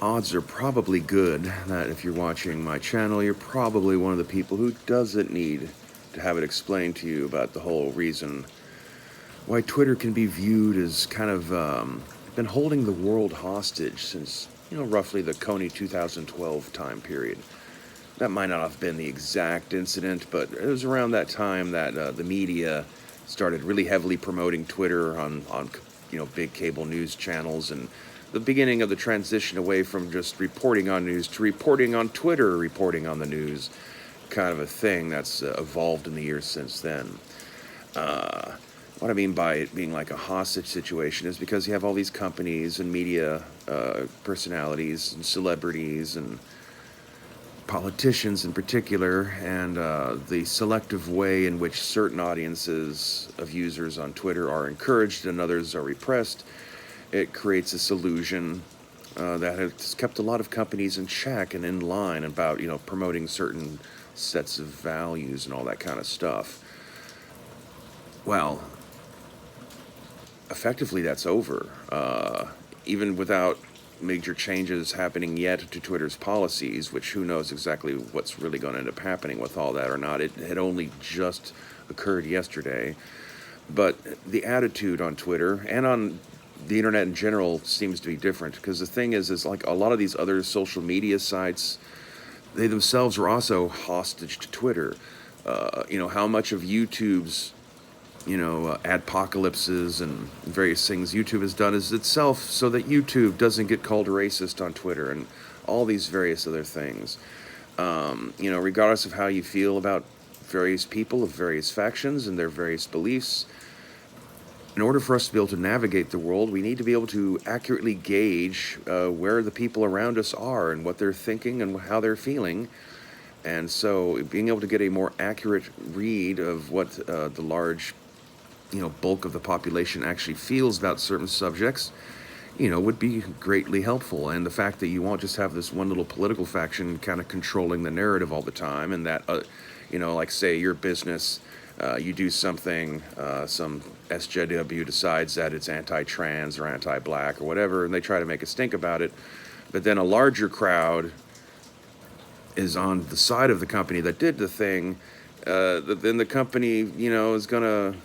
odds are probably good that if you're watching my channel, you're probably one of the people who doesn't need to have it explained to you about the whole reason why Twitter can be viewed as kind of been holding the world hostage since, roughly the Kony 2012 time period. That might not have been the exact incident, but it was around that time that the media started really heavily promoting Twitter on big cable news channels, and the beginning of the transition away from just reporting on news to reporting on Twitter, reporting on the news, kind of a thing that's evolved in the years since then. Uh, what I mean by it being like a hostage situation is because you have all these companies and media personalities and celebrities and politicians in particular, and the selective way in which certain audiences of users on Twitter are encouraged and others are repressed. It creates this illusion that has kept a lot of companies in check and in line about, promoting certain sets of values and all that kind of stuff. Well, effectively, that's over. Even without major changes happening yet to Twitter's policies, which who knows exactly what's really going to end up happening with all that or not. It had only just occurred yesterday. But the attitude on Twitter and on the internet in general seems to be different, because the thing is like a lot of these other social media sites, they themselves are also hostage to Twitter. How much of YouTube's adpocalypses and various things YouTube has done is itself so that YouTube doesn't get called racist on Twitter, and all these various other things. Regardless of how you feel about various people of various factions and their various beliefs, in order for us to be able to navigate the world, we need to be able to accurately gauge where the people around us are and what they're thinking and how they're feeling. And so being able to get a more accurate read of what the large bulk of the population actually feels about certain subjects, would be greatly helpful. And the fact that you won't just have this one little political faction kind of controlling the narrative all the time, and that, like say your business, you do something, some SJW decides that it's anti-trans or anti-black or whatever, and they try to make a stink about it, but then a larger crowd is on the side of the company that did the thing, then the company, is going to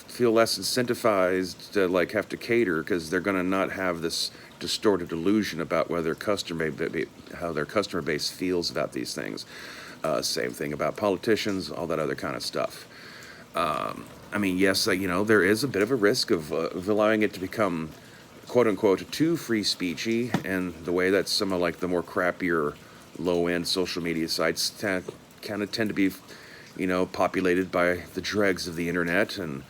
feel less incentivized to have to cater, because they're going to not have this distorted illusion about whether how their customer base feels about these things. Same thing about politicians, all that other kind of stuff. Yes, there is a bit of a risk of allowing it to become, quote unquote, too free speechy, and the way that some of the more crappier, low end social media sites kind of tend to be, populated by the dregs of the internet. And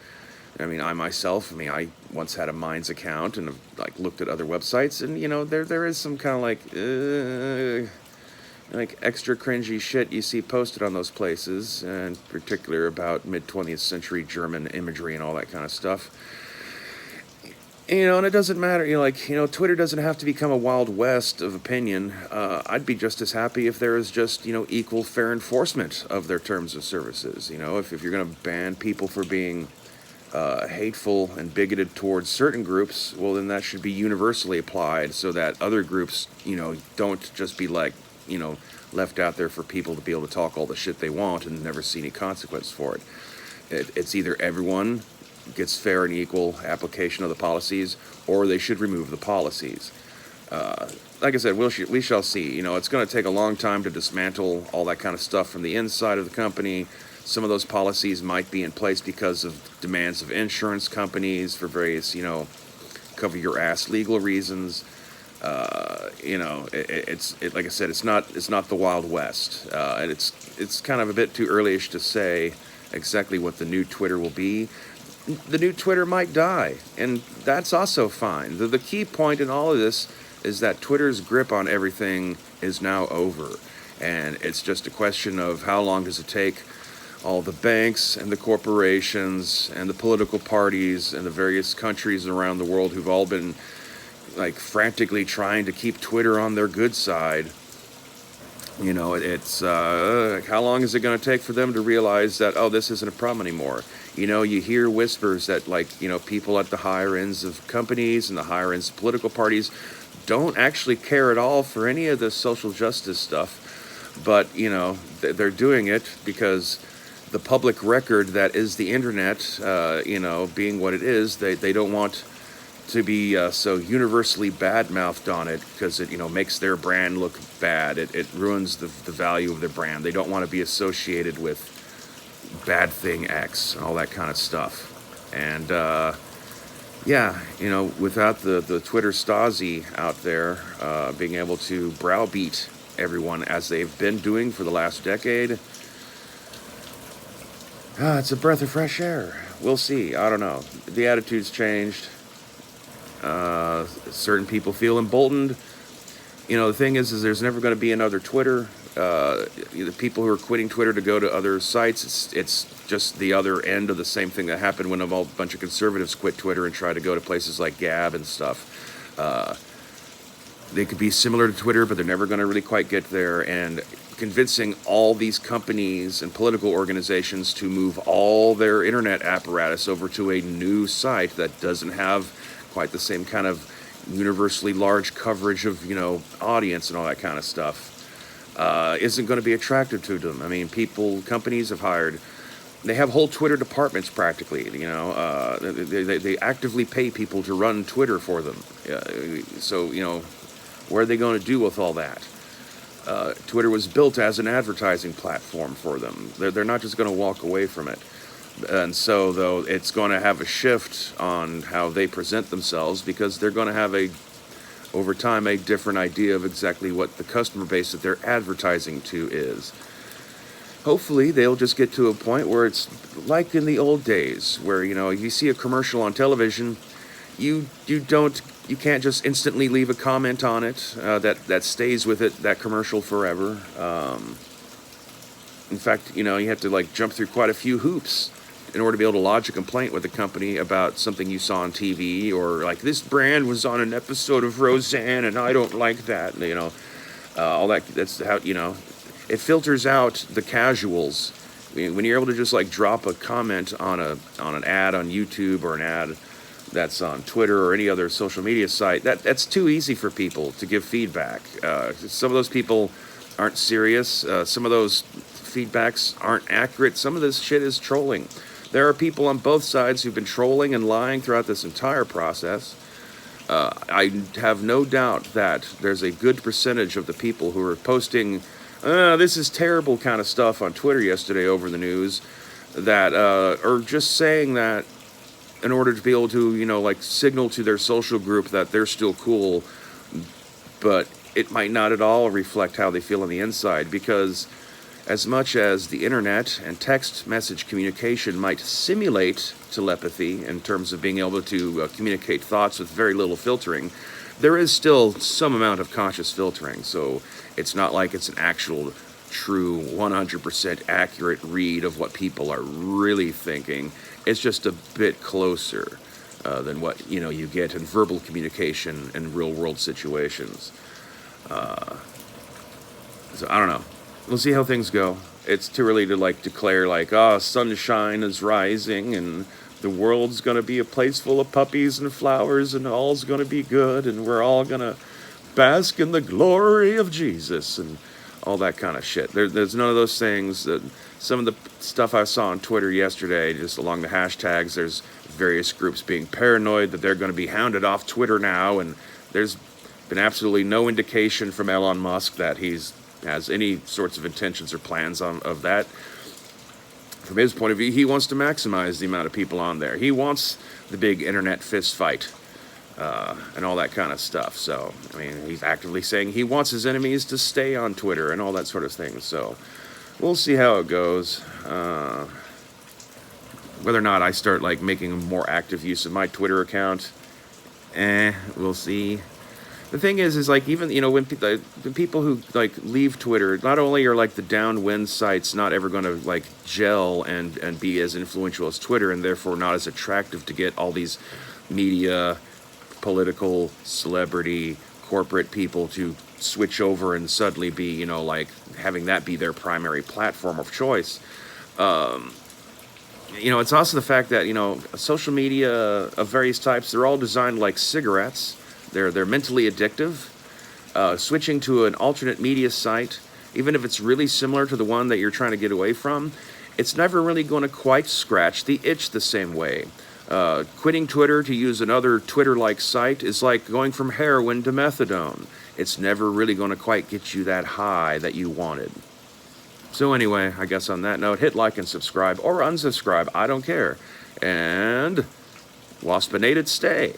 I myself, I once had a Minds account and looked at other websites, and there is some kind of extra cringy shit you see posted on those places, and in particular about mid 20th century German imagery and all that kind of stuff. And it doesn't matter, Twitter doesn't have to become a Wild West of opinion. I'd be just as happy if there is just, equal fair enforcement of their terms of services. If you're going to ban people for being hateful and bigoted towards certain groups, well, then that should be universally applied, so that other groups, don't just be left out there for people to be able to talk all the shit they want and never see any consequence for it. It's either everyone gets fair and equal application of the policies, or they should remove the policies. Like I said, we shall see. It's going to take a long time to dismantle all that kind of stuff from the inside of the company. Some of those policies might be in place because of demands of insurance companies for various, cover your ass legal reasons. Like I said, it's not the Wild West, and it's kind of a bit too earlyish to say exactly what the new Twitter will be. The new Twitter might die, and that's also fine. The key point in all of this is that Twitter's grip on everything is now over, and it's just a question of how long does it take all the banks and the corporations and the political parties and the various countries around the world who've all been frantically trying to keep Twitter on their good side. It's how long is it going to take for them to realize that, oh, this isn't a problem anymore? You hear whispers that people at the higher ends of companies and the higher ends of political parties don't actually care at all for any of the social justice stuff, but they're doing it because the public record that is the internet, being what it is, they don't want to be so universally bad-mouthed on it because it makes their brand look bad. It ruins the value of their brand. They don't want to be associated with bad thing X and all that kind of stuff. And without the Twitter Stasi out there being able to browbeat everyone as they've been doing for the last decade, it's a breath of fresh air. We'll see. I don't know. The attitude's changed. Certain people feel emboldened. The thing is there's never going to be another Twitter. The people who are quitting Twitter to go to other sites, it's just the other end of the same thing that happened when a bunch of conservatives quit Twitter and tried to go to places like Gab and stuff. They could be similar to Twitter, but they're never going to really quite get there. And convincing all these companies and political organizations to move all their internet apparatus over to a new site that doesn't have quite the same kind of universally large coverage of audience and all that kind of stuff isn't going to be attractive to them. I mean, companies they have whole Twitter departments practically. They actively pay people to run Twitter for them. So what are they going to do with all that? Twitter was built as an advertising platform for them. They're not just going to walk away from it. And so, though, it's going to have a shift on how they present themselves because they're going to have over time, a different idea of exactly what the customer base that they're advertising to is. Hopefully, they'll just get to a point where it's like in the old days, where you see a commercial on television, you can't just instantly leave a comment on it that stays with that commercial forever. In fact, you have to jump through quite a few hoops in order to be able to lodge a complaint with the company about something you saw on TV, or this brand was on an episode of Roseanne and I don't like that. All that. That's how it filters out the casuals. When you're able to just drop a comment on an ad on YouTube or an ad that's on Twitter or any other social media site, that's too easy for people to give feedback. Some of those people aren't serious. Some of those feedbacks aren't accurate. Some of this shit is trolling. There are people on both sides who've been trolling and lying throughout this entire process. I have no doubt that there's a good percentage of the people who are posting this is terrible kind of stuff on Twitter yesterday over the news that are just saying that in order to be able to, signal to their social group that they're still cool, but it might not at all reflect how they feel on the inside, because as much as the internet and text message communication might simulate telepathy in terms of being able to communicate thoughts with very little filtering, there is still some amount of conscious filtering. So it's not like it's an actual, true, 100% accurate read of what people are really thinking. It's just a bit closer than what you get in verbal communication in real-world situations. So I don't know. We'll see how things go. It's too early to declare sunshine is rising and the world's going to be a place full of puppies and flowers and all's going to be good and we're all going to bask in the glory of Jesus and all that kind of shit. There's none of those things. Some of the stuff I saw on Twitter yesterday, just along the hashtags, there's various groups being paranoid that they're going to be hounded off Twitter now, and there's been absolutely no indication from Elon Musk that has any sorts of intentions or plans of that. From his point of view, he wants to maximize the amount of people on there. He wants the big internet fist fight and all that kind of stuff. So, he's actively saying he wants his enemies to stay on Twitter and all that sort of thing. So, we'll see how it goes. Whether or not I start making a more active use of my Twitter account, we'll see. The thing is even when the people who leave Twitter, not only are the downwind sites not ever going to gel and be as influential as Twitter, and therefore not as attractive to get all these media, political, celebrity, corporate people to switch over and suddenly be having that be their primary platform of choice. It's also the fact that social media of various types, they're all designed like cigarettes. They're mentally addictive. Switching to an alternate media site, even if it's really similar to the one that you're trying to get away from, it's never really going to quite scratch the itch the same way. Quitting Twitter to use another Twitter-like site is like going from heroin to methadone. It's never really going to quite get you that high that you wanted. So anyway, I guess on that note, hit like and subscribe, or unsubscribe, I don't care. And waspinated stay.